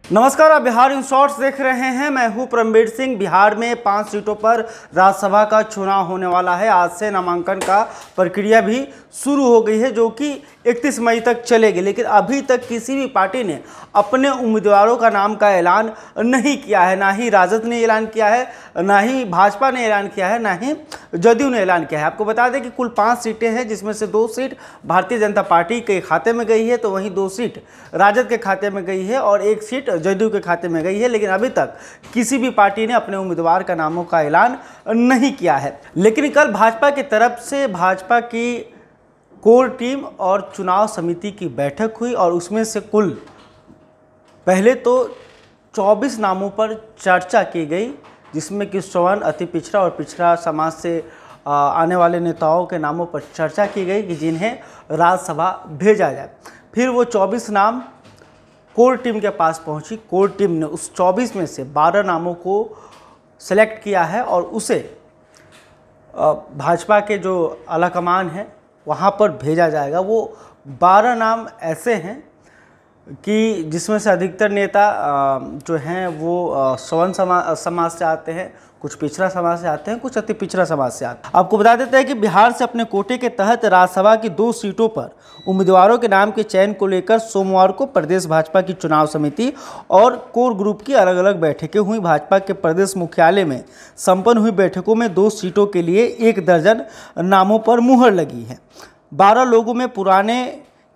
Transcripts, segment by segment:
नमस्कार, आप Bihar in shorts देख रहे हैं। मैं हूं परमवीर सिंह। बिहार में 5 सीटों पर राज्यसभा का चुनाव होने वाला है। आज से नामांकन का प्रक्रिया भी शुरू हो गई है, जो कि 31 मई तक चलेगी। लेकिन अभी तक किसी भी पार्टी ने अपने उम्मीदवारों का नाम का ऐलान नहीं किया है। ना ही राजद ने ऐलान किया है, ना ही भाजपा ने ऐलान किया है, ना ही जदयू ने ऐलान किया है। आपको बता दें कि कुल 5 सीटें हैं, जिसमें से 2 सीट भारतीय जनता पार्टी के खाते में गई है, तो वहीं 2 सीट राजद के खाते में गई है और 1 सीट जदयू के खाते में गई है। लेकिन अभी तक किसी भी पार्टी ने अपने उम्मीदवार का नामों का ऐलान नहीं किया है। लेकिन कल भाजपा की तरफ से भाजपा की कोर टीम और चुनाव समिति की बैठक हुई और उसमें से कुल पहले तो 24 नामों पर चर्चा की गई, जिसमें कि सवर्ण, अति पिछड़ा और पिछड़ा समाज से आने वाले नेताओं के नामों पर चर्चा की गई कि जिन्हें राज्यसभा भेजा जाए। फिर वो 24 नाम कोर टीम के पास पहुंची। कोर टीम ने उस 24 में से 12 नामों को सेलेक्ट किया है और उसे भाजपा के जो आलाकमान है वहां पर भेजा जाएगा। वो 12 नाम ऐसे हैं कि जिसमें से अधिकतर नेता जो हैं वो सवर्ण समाज से आते हैं, कुछ पिछड़ा समाज से आते हैं, कुछ अति पिछड़ा समाज से आते हैं। आपको बता देते हैं कि बिहार से अपने कोटे के तहत राज्यसभा की 2 सीटों पर उम्मीदवारों के नाम के चयन को लेकर सोमवार को प्रदेश भाजपा की चुनाव समिति और कोर ग्रुप की अलग अलग बैठकें हुई। भाजपा के प्रदेश मुख्यालय में संपन्न हुई बैठकों में 2 सीटों के लिए 1 दर्जन नामों पर मुहर लगी है। 12 लोगों में पुराने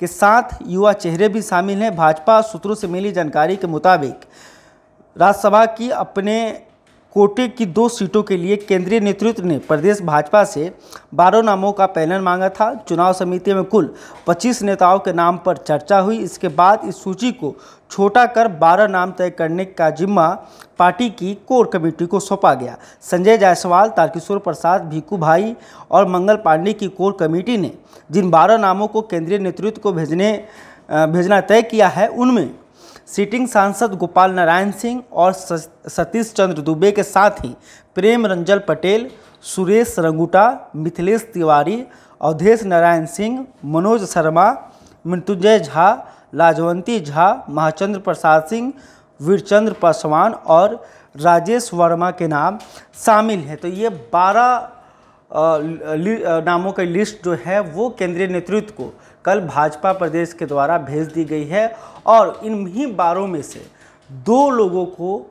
के साथ युवा चेहरे भी शामिल हैं। भाजपा सूत्रों से मिली जानकारी के मुताबिक राज्यसभा की अपने कोटे की 2 सीटों के लिए केंद्रीय नेतृत्व ने प्रदेश भाजपा से 12 नामों का पैनल मांगा था। चुनाव समिति में कुल 25 नेताओं के नाम पर चर्चा हुई। इसके बाद इस सूची को छोटा कर 12 नाम तय करने का जिम्मा पार्टी की कोर कमेटी को सौंपा गया। संजय जायसवाल, तारकिशोर प्रसाद, भीखू भाई और मंगल पांडे की कोर कमेटी ने जिन 12 नामों को केंद्रीय नेतृत्व को भेजना तय किया है, उनमें सिटिंग सांसद गोपाल नारायण सिंह और सतीश चंद्र दुबे के साथ ही प्रेम रंजन पटेल, सुरेश रंगूटा, मिथिलेश तिवारी, अवधेश नारायण सिंह, मनोज शर्मा, मृत्युंजय झा, लाजवंती झा, महाचंद्र प्रसाद सिंह, वीरचंद्र पासवान और राजेश वर्मा के नाम शामिल हैं। तो ये 12 नामों की लिस्ट जो है वो केंद्रीय नेतृत्व को कल भाजपा प्रदेश के द्वारा भेज दी गई है और इन्हीं 12 में से 2 लोगों को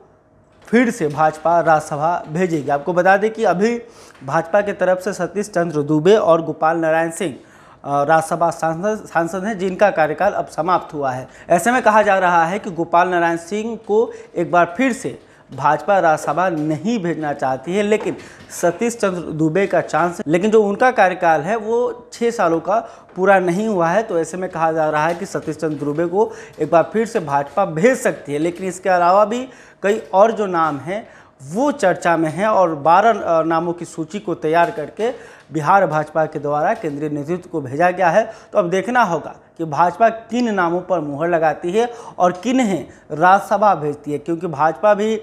फिर से भाजपा राज्यसभा भेजेगी। आपको बता दें कि अभी भाजपा की तरफ से सतीश चंद्र दुबे और गोपाल नारायण सिंह राज्यसभा सांसद हैं, जिनका कार्यकाल अब समाप्त हुआ है। ऐसे में कहा जा रहा है कि गोपाल नारायण सिंह को एक बार फिर से भाजपा राज्यसभा नहीं भेजना चाहती है, लेकिन सतीश चंद्र दुबे का चांस, लेकिन जो उनका कार्यकाल है वो 6 सालों का पूरा नहीं हुआ है। तो ऐसे में कहा जा रहा है कि सतीश चंद्र दुबे को एक बार फिर से भाजपा भेज सकती है। लेकिन इसके अलावा भी कई और जो नाम हैं वो चर्चा में हैं और 12 नामों की सूची को तैयार करके बिहार भाजपा के द्वारा केंद्रीय नेतृत्व को भेजा गया है। तो अब देखना होगा कि भाजपा किन नामों पर मुहर लगाती है और किन्हें राज्यसभा भेजती है, क्योंकि भाजपा भी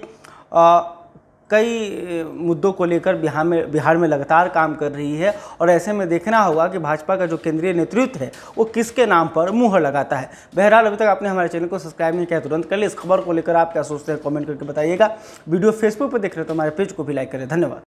कई मुद्दों को लेकर बिहार में लगातार काम कर रही है और ऐसे में देखना होगा कि भाजपा का जो केंद्रीय नेतृत्व है वो किसके नाम पर मुहर लगाता है। बहरहाल अभी तक आपने हमारे चैनल को सब्सक्राइब नहीं किया, तुरंत कर ले। इस खबर को लेकर आप क्या सोचते हैं कमेंट करके बताइएगा। वीडियो फेसबुक पर देख रहे हैं तो हमारे पेज को भी लाइक करें। धन्यवाद।